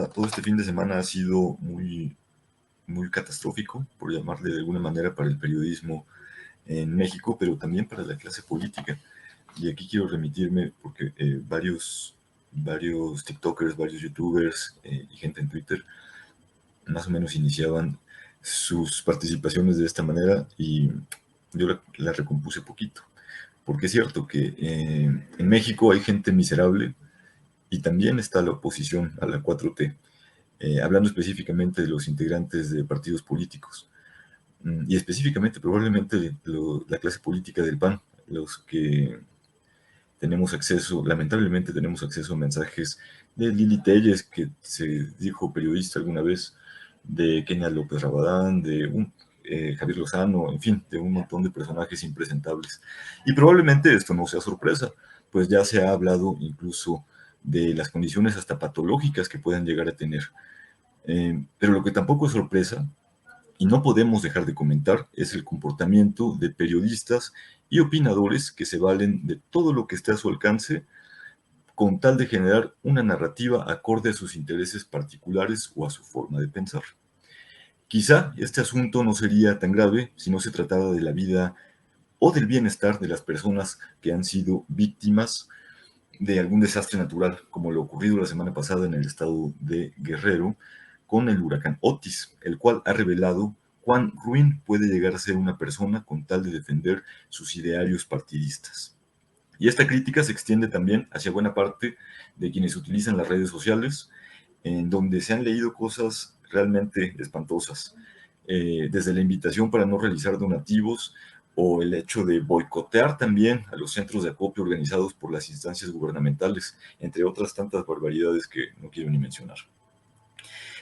todo este fin de semana ha sido muy catastrófico, por llamarle de alguna manera, para el periodismo en México, pero también para la clase política. Y aquí quiero remitirme porque varios TikTokers, varios YouTubers y gente en Twitter más o menos iniciaban sus participaciones de esta manera y yo la recompuse poquito. Porque es cierto que en México hay gente miserable y también está la oposición a la 4T, hablando específicamente de los integrantes de partidos políticos y específicamente probablemente la clase política del PAN, los que tenemos acceso, lamentablemente tenemos acceso a mensajes de Lili Telles, que se dijo periodista alguna vez, de Kenia López Rabadán, Javier Lozano, en fin, de un montón de personajes impresentables. Y probablemente esto no sea sorpresa, pues ya se ha hablado incluso de las condiciones hasta patológicas que puedan llegar a tener. Pero lo que tampoco es sorpresa y no podemos dejar de comentar es el comportamiento de periodistas y opinadores que se valen de todo lo que esté a su alcance con tal de generar una narrativa acorde a sus intereses particulares o a su forma de pensar. Quizá este asunto no sería tan grave si no se tratara de la vida o del bienestar de las personas que han sido víctimas de algún desastre natural, como lo ocurrido la semana pasada en el estado de Guerrero con el huracán Otis, el cual ha revelado cuán ruin puede llegar a ser una persona con tal de defender sus idearios partidistas. Y esta crítica se extiende también hacia buena parte de quienes utilizan las redes sociales, en donde se han leído cosas realmente espantosas, desde la invitación para no realizar donativos o el hecho de boicotear también a los centros de acopio organizados por las instancias gubernamentales, entre otras tantas barbaridades que no quiero ni mencionar.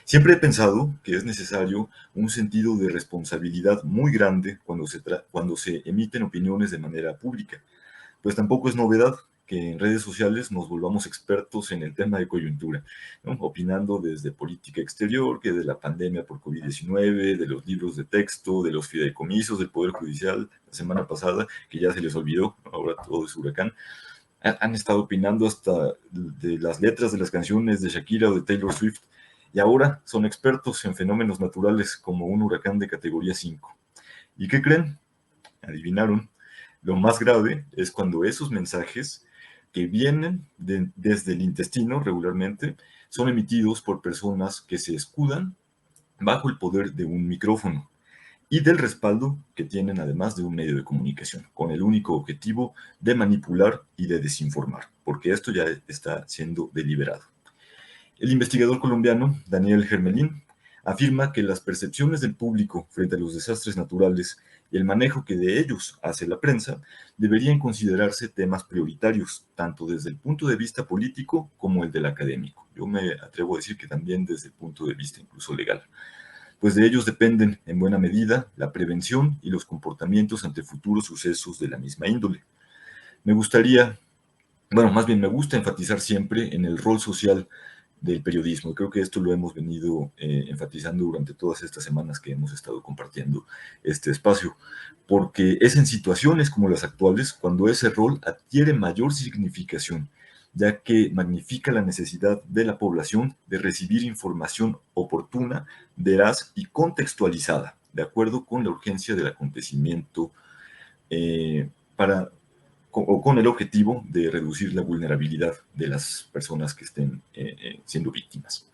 Siempre he pensado que es necesario un sentido de responsabilidad muy grande cuando se emiten opiniones de manera pública, pues tampoco es novedad que en redes sociales nos volvamos expertos en el tema de coyuntura, ¿no? Opinando desde política exterior, que de la pandemia por COVID-19, de los libros de texto, de los fideicomisos del Poder Judicial, la semana pasada, que ya se les olvidó, ahora todo es huracán. Han estado opinando hasta de las letras de las canciones de Shakira o de Taylor Swift, y ahora son expertos en fenómenos naturales como un huracán de categoría 5. ¿Y qué creen? Adivinaron. Lo más grave es cuando esos mensajes que vienen desde el intestino regularmente son emitidos por personas que se escudan bajo el poder de un micrófono y del respaldo que tienen además de un medio de comunicación, con el único objetivo de manipular y de desinformar, porque esto ya está siendo deliberado. El investigador colombiano Daniel Germelín afirma que las percepciones del público frente a los desastres naturales y el manejo que de ellos hace la prensa deberían considerarse temas prioritarios, tanto desde el punto de vista político como el del académico. Yo me atrevo a decir que también desde el punto de vista incluso legal, pues de ellos dependen en buena medida la prevención y los comportamientos ante futuros sucesos de la misma índole. Me gustaría, bueno, más bien me gusta enfatizar siempre en el rol social del periodismo. Creo que esto lo hemos venido enfatizando durante todas estas semanas que hemos estado compartiendo este espacio, porque es en situaciones como las actuales cuando ese rol adquiere mayor significación, ya que magnifica la necesidad de la población de recibir información oportuna, veraz y contextualizada, de acuerdo con la urgencia del acontecimiento, para o con el objetivo de reducir la vulnerabilidad de las personas que estén siendo víctimas.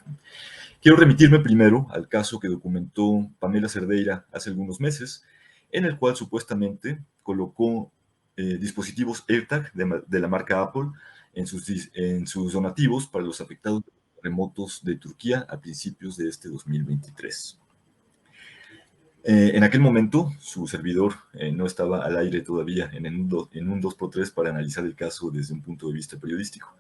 Quiero remitirme primero al caso que documentó Pamela Cerdeira hace algunos meses, en el cual supuestamente colocó dispositivos AirTag de la marca Apple en sus donativos para los afectados de terremotos de Turquía a principios de este 2023. En aquel momento, su servidor no estaba al aire todavía en un 2x3 para analizar el caso desde un punto de vista periodístico.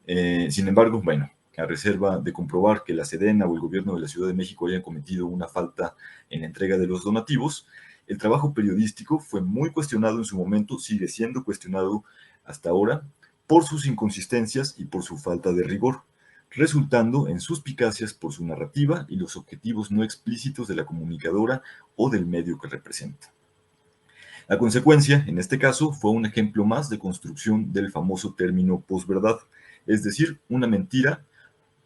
Sin embargo, bueno, a reserva de comprobar que la Sedena o el gobierno de la Ciudad de México hayan cometido una falta en la entrega de los donativos, el trabajo periodístico fue muy cuestionado en su momento, sigue siendo cuestionado hasta ahora, por sus inconsistencias y por su falta de rigor, resultando en suspicacias por su narrativa y los objetivos no explícitos de la comunicadora o del medio que representa. La consecuencia, en este caso, fue un ejemplo más de construcción del famoso término posverdad, es decir, una mentira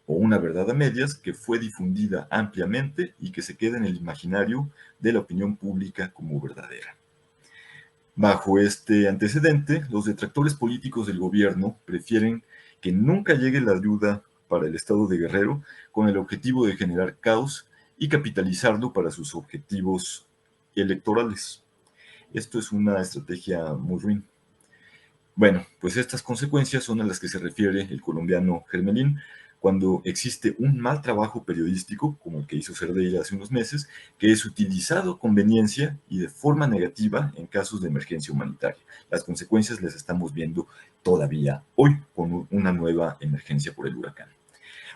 o una verdad a medias que fue difundida ampliamente y que se queda en el imaginario de la opinión pública como verdadera. Bajo este antecedente, los detractores políticos del gobierno prefieren que nunca llegue la ayuda para el estado de Guerrero con el objetivo de generar caos y capitalizarlo para sus objetivos electorales. Esto es una estrategia muy ruin. Bueno, pues estas consecuencias son a las que se refiere el colombiano Germelín cuando existe un mal trabajo periodístico, como el que hizo Cerdeira hace unos meses, que es utilizado a conveniencia y de forma negativa en casos de emergencia humanitaria. Las consecuencias las estamos viendo todavía hoy con una nueva emergencia por el huracán.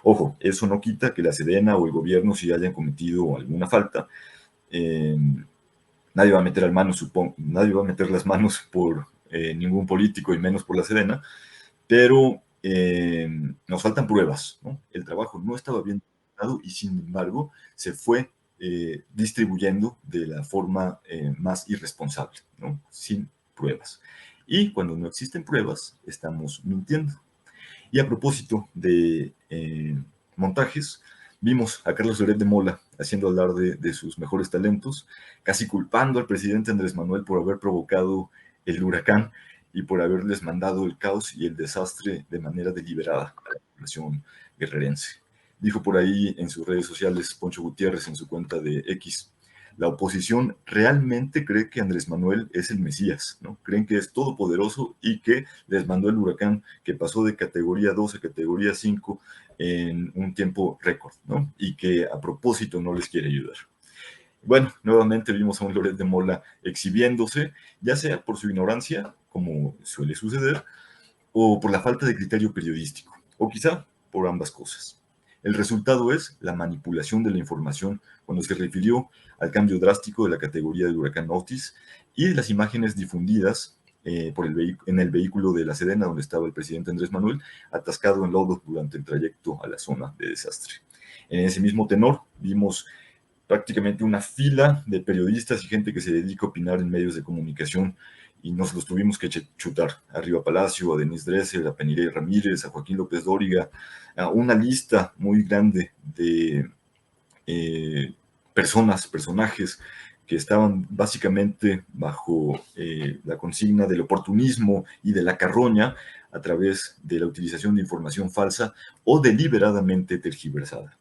Ojo, eso no quita que la Sedena o el gobierno si hayan cometido alguna falta. Eh, Nadie va a meter nadie va a meter las manos por ningún político y menos por la Sedena, pero nos faltan pruebas, ¿no? El trabajo no estaba bien dado y sin embargo se fue distribuyendo de la forma más irresponsable, ¿no? Sin pruebas. Y cuando no existen pruebas, estamos mintiendo. Y a propósito de montajes, vimos a Carlos Loret de Mola haciendo alarde de sus mejores talentos, casi culpando al presidente Andrés Manuel por haber provocado el huracán y por haberles mandado el caos y el desastre de manera deliberada a la población guerrerense. Dijo por ahí en sus redes sociales Poncho Gutiérrez en su cuenta de X, la oposición realmente cree que Andrés Manuel es el Mesías, ¿no? Creen que es todopoderoso y que les mandó el huracán que pasó de categoría 2 a categoría 5 en un tiempo récord, ¿no? Y que a propósito no les quiere ayudar. Bueno, nuevamente vimos a un Loret de Mola exhibiéndose, ya sea por su ignorancia, como suele suceder, o por la falta de criterio periodístico, o quizá por ambas cosas. El resultado es la manipulación de la información cuando se refirió al cambio drástico de la categoría del huracán Otis y de las imágenes difundidas en el vehículo de la Sedena donde estaba el presidente Andrés Manuel atascado en lodo durante el trayecto a la zona de desastre. En ese mismo tenor vimos prácticamente una fila de periodistas y gente que se dedica a opinar en medios de comunicación y nos los tuvimos que chutar. Arriba Palacio, a Denise Dresser, a Penirey Ramírez, a Joaquín López Dóriga, a una lista muy grande de personajes que estaban básicamente bajo la consigna del oportunismo y de la carroña a través de la utilización de información falsa o deliberadamente tergiversada.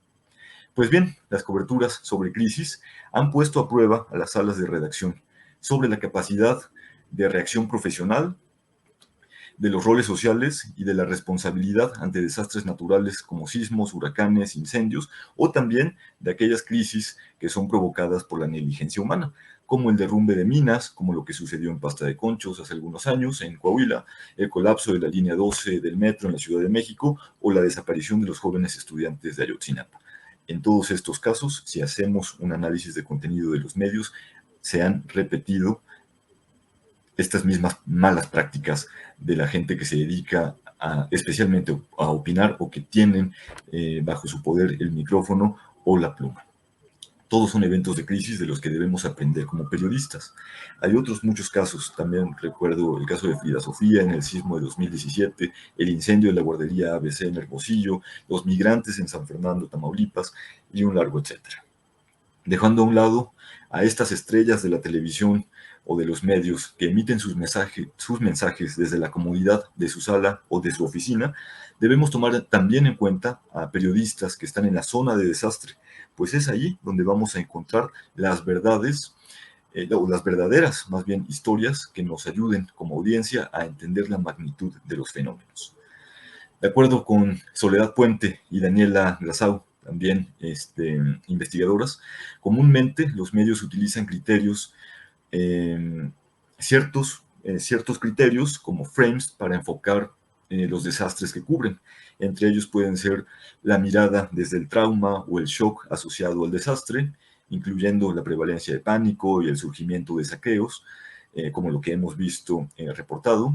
Pues bien, las coberturas sobre crisis han puesto a prueba a las salas de redacción sobre la capacidad de reacción profesional, de los roles sociales y de la responsabilidad ante desastres naturales como sismos, huracanes, incendios, o también de aquellas crisis que son provocadas por la negligencia humana, como el derrumbe de minas, como lo que sucedió en Pasta de Conchos hace algunos años en Coahuila, el colapso de la línea 12 del metro en la Ciudad de México o la desaparición de los jóvenes estudiantes de Ayotzinapa. En todos estos casos, si hacemos un análisis de contenido de los medios, se han repetido estas mismas malas prácticas de la gente que se dedica especialmente a opinar o que tienen bajo su poder el micrófono o la pluma. Todos son eventos de crisis de los que debemos aprender como periodistas. Hay otros muchos casos, también recuerdo el caso de Frida Sofía en el sismo de 2017, el incendio de la guardería ABC en Hermosillo, los migrantes en San Fernando, Tamaulipas y un largo etcétera. Dejando a un lado a estas estrellas de la televisión o de los medios que emiten sus mensajes desde la comodidad de su sala o de su oficina, debemos tomar también en cuenta a periodistas que están en la zona de desastre, pues es allí donde vamos a encontrar las verdades, o las verdaderas, más bien, historias que nos ayuden como audiencia a entender la magnitud de los fenómenos. De acuerdo con Soledad Puente y Daniela Glasau, también investigadoras, comúnmente los medios utilizan criterios, ciertos criterios como frames para enfocar los desastres que cubren. Entre ellos pueden ser la mirada desde el trauma o el shock asociado al desastre, incluyendo la prevalencia de pánico y el surgimiento de saqueos, como lo que hemos visto reportado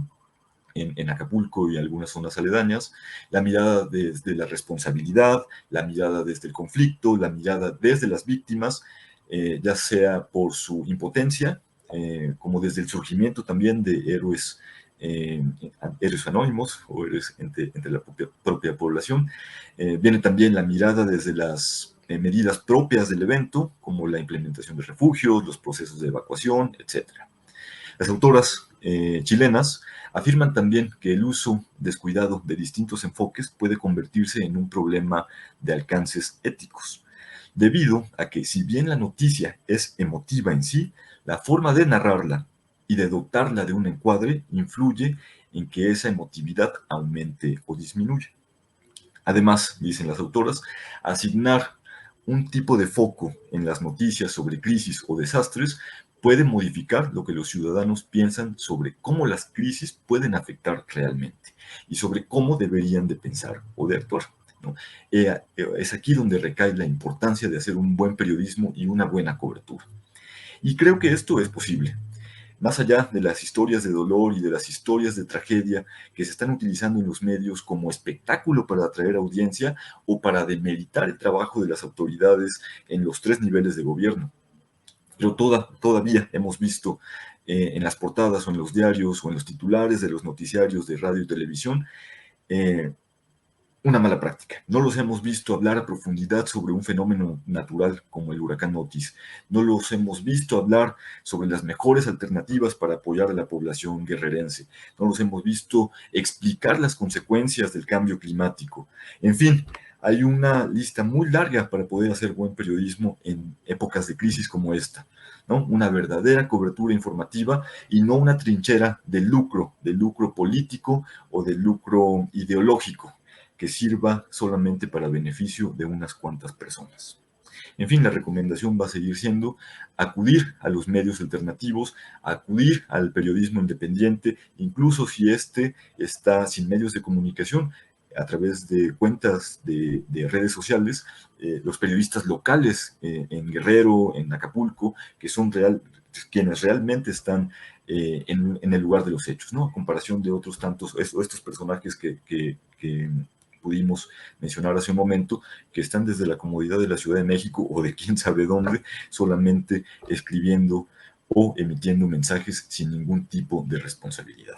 en Acapulco y algunas zonas aledañas, la mirada desde la responsabilidad, la mirada desde el conflicto, la mirada desde las víctimas, ya sea por su impotencia, como desde el surgimiento también de héroes héroes anónimos o héroes entre la propia población. Viene también la mirada desde las medidas propias del evento, como la implementación de refugios, los procesos de evacuación, etcétera. Las autoras chilenas afirman también que el uso descuidado de distintos enfoques puede convertirse en un problema de alcances éticos, debido a que si bien la noticia es emotiva en sí, la forma de narrarla y de dotarla de un encuadre influye en que esa emotividad aumente o disminuya. Además, dicen las autoras, asignar un tipo de foco en las noticias sobre crisis o desastres puede modificar lo que los ciudadanos piensan sobre cómo las crisis pueden afectar realmente y sobre cómo deberían de pensar o de actuar, ¿no? Es aquí donde recae la importancia de hacer un buen periodismo y una buena cobertura. Y creo que esto es posible. Más allá de las historias de dolor y de las historias de tragedia que se están utilizando en los medios como espectáculo para atraer audiencia o para demeritar el trabajo de las autoridades en los tres niveles de gobierno. Pero todavía hemos visto en las portadas o en los diarios o en los titulares de los noticiarios de radio y televisión eh, una mala práctica. No los hemos visto hablar a profundidad sobre un fenómeno natural como el huracán Otis. No los hemos visto hablar sobre las mejores alternativas para apoyar a la población guerrerense. No los hemos visto explicar las consecuencias del cambio climático. En fin, hay una lista muy larga para poder hacer buen periodismo en épocas de crisis como esta, ¿no? Una verdadera cobertura informativa y no una trinchera de lucro político o de lucro ideológico que sirva solamente para beneficio de unas cuantas personas. En fin, la recomendación va a seguir siendo acudir a los medios alternativos, acudir al periodismo independiente, incluso si éste está sin medios de comunicación, a través de cuentas de redes sociales, los periodistas locales en Guerrero, en Acapulco, que son quienes realmente están en el lugar de los hechos, ¿no? A comparación de otros tantos, estos personajes que pudimos mencionar hace un momento, que están desde la comodidad de la Ciudad de México o de quién sabe dónde, solamente escribiendo o emitiendo mensajes sin ningún tipo de responsabilidad.